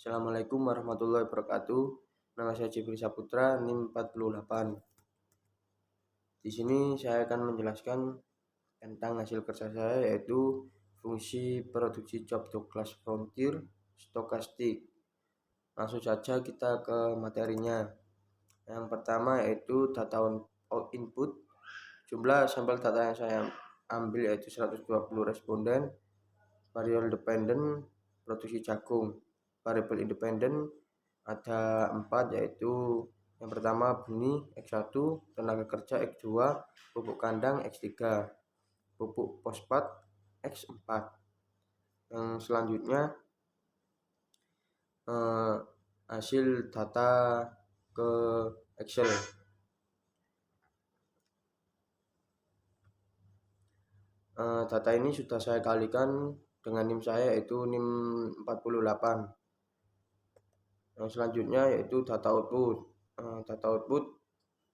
Assalamualaikum warahmatullahi wabarakatuh. Nama saya Jibril Saputra, NIM 48. Di sini saya akan menjelaskan tentang hasil kerja saya, yaitu fungsi produksi job to class frontier stokastik. Langsung saja kita ke materinya. Yang pertama yaitu data input. Jumlah sampel data yang saya ambil yaitu 120 responden. Variable dependent produksi jagung. Variable independent ada 4, yaitu yang pertama benih X1, tenaga kerja X2, pupuk kandang X3, pupuk fosfat X4. Yang selanjutnya hasil data ke Excel. Data ini sudah saya kalikan dengan NIM saya, yaitu NIM 48. Yang selanjutnya yaitu data output. Data output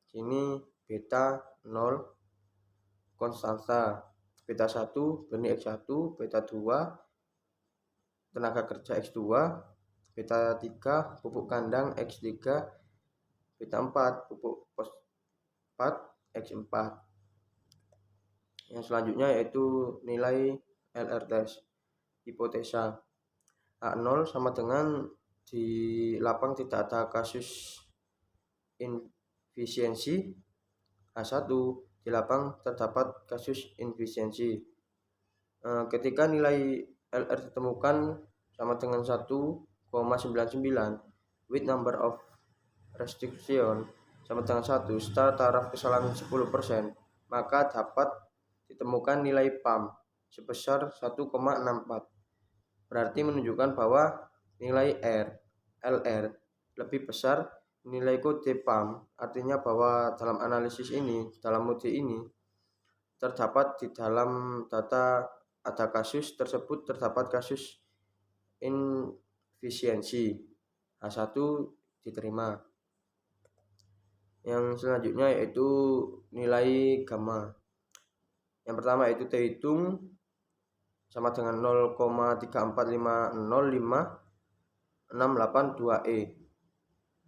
sini beta 0 konstanta, beta 1 benih X1, beta 2 tenaga kerja X2, beta 3 pupuk kandang X3, beta 4 pupuk fosfat X4. Yang selanjutnya yaitu nilai LR test hipotesa. A0 sama dengan di lapang tidak ada kasus infisiensi, A1 di lapang terdapat kasus infisiensi. Ketika nilai LR ditemukan sama dengan 1,99, with number of restriction sama dengan 1, star taraf kesalahan 10%, maka dapat ditemukan nilai PAM sebesar 1,64. Berarti menunjukkan bahwa nilai LR lebih besar nilai kode PAM. Artinya bahwa dalam analisis ini, dalam mode ini, terdapat di dalam data ada kasus tersebut, terdapat kasus infisiensi. H1 diterima. Yang selanjutnya yaitu nilai gamma. Yang pertama yaitu T hitung sama dengan 0,34505,682E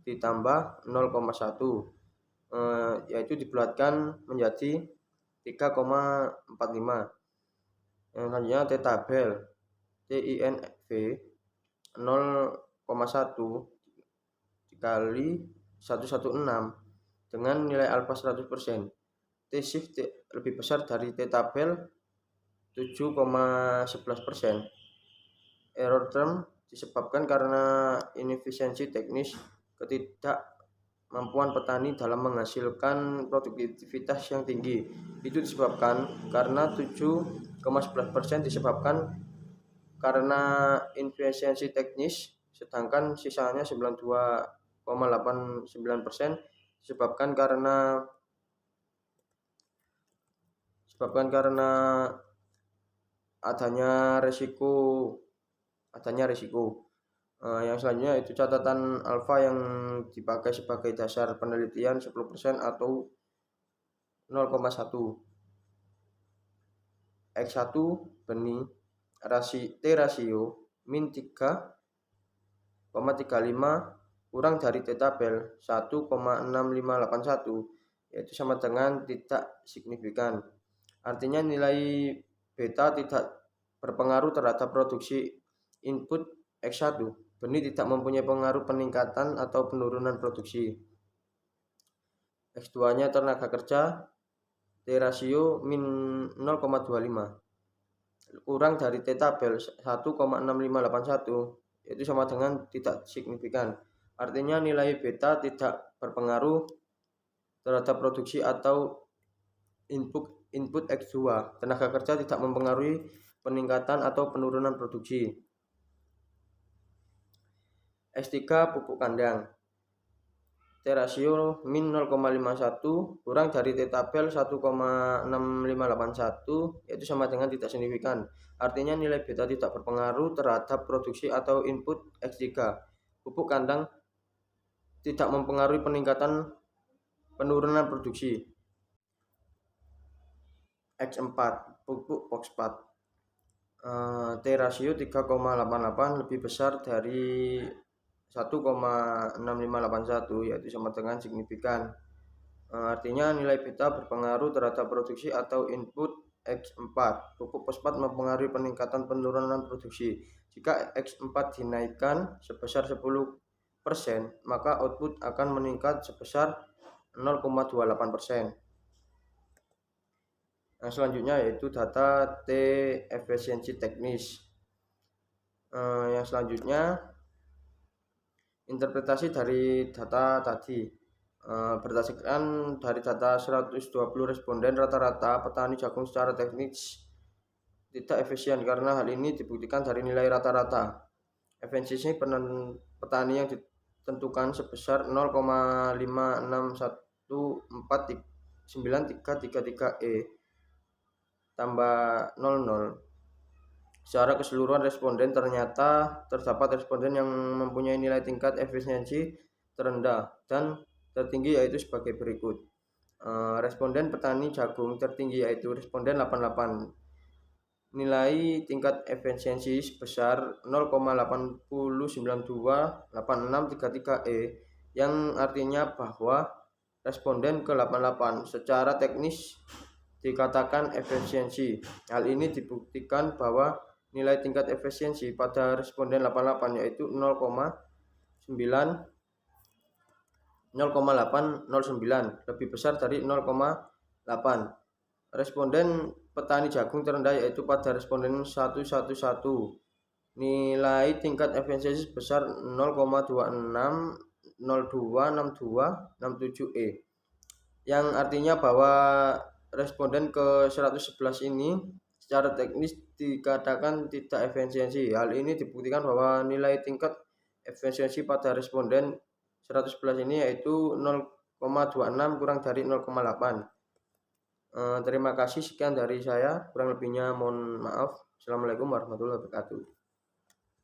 ditambah 0,1, yaitu dibulatkan menjadi 3,45. Yang selanjutnya T tabel TINV 0,1 dikali 116 dengan nilai alfa 100%. T shift lebih besar dari T tabel 7,11%. Error term disebabkan karena inefisiensi teknis, ketidakmampuan petani dalam menghasilkan produktivitas yang tinggi. Itu disebabkan karena 7,11% disebabkan karena inefisiensi teknis, sedangkan sisanya 92,89% disebabkan karena adanya risiko. Yang selanjutnya itu catatan alfa yang dipakai sebagai dasar penelitian 10% atau 0,1. X1 benih T rasio min 3,35 kurang dari T tabel 1,6581, yaitu sama dengan tidak signifikan. Artinya nilai beta tidak berpengaruh terhadap produksi input X1. Benih tidak mempunyai pengaruh peningkatan atau penurunan produksi. X2-nya tenaga kerja T rasio min 0,25 kurang dari T tabel 1,6581, yaitu sama dengan tidak signifikan. Artinya nilai beta tidak berpengaruh terhadap produksi atau input X2. Tenaga kerja tidak mempengaruhi peningkatan atau penurunan produksi. X3 pupuk kandang T rasio min 0,51 kurang dari T tabel 1,6581, yaitu sama dengan tidak signifikan. Artinya nilai beta tidak berpengaruh terhadap produksi atau input X3. Pupuk kandang tidak mempengaruhi peningkatan penurunan produksi. X4 pupuk fosfat T rasio 3,88 lebih besar dari 1,6581 yaitu sama dengan signifikan. Artinya nilai beta berpengaruh terhadap produksi atau input X4. Pupuk fosfat mempengaruhi peningkatan penurunan produksi. Jika X4 dinaikkan sebesar 10%, maka output akan meningkat sebesar 0,28%. Nah, selanjutnya yaitu data T efisiensi teknis. Yang selanjutnya interpretasi dari data tadi. Berdasarkan dari data 120 responden, rata-rata petani jagung secara teknis tidak efisien karena hal ini dibuktikan dari nilai rata-rata. Efisiensi petani yang ditentukan sebesar 0,561493333E tambah 00. Secara keseluruhan responden ternyata terdapat responden yang mempunyai nilai tingkat efisiensi terendah dan tertinggi yaitu sebagai berikut. Responden petani jagung tertinggi yaitu responden 88. Nilai tingkat efisiensi sebesar 0,80928633E yang artinya bahwa responden ke-88 secara teknis dikatakan efisiensi. Hal ini dibuktikan bahwa nilai tingkat efisiensi pada responden 88 yaitu 0,809 lebih besar dari 0,8. Responden petani jagung terendah yaitu pada responden 111. Nilai tingkat efisiensi sebesar 0,26026267E yang artinya bahwa responden ke-111 ini secara teknis dikatakan tidak efisiensi. Hal ini dibuktikan bahwa nilai tingkat efisiensi pada responden 111 ini yaitu 0,26 kurang dari 0,8. Terima kasih, sekian dari saya, kurang lebihnya mohon maaf. Assalamualaikum warahmatullahi wabarakatuh.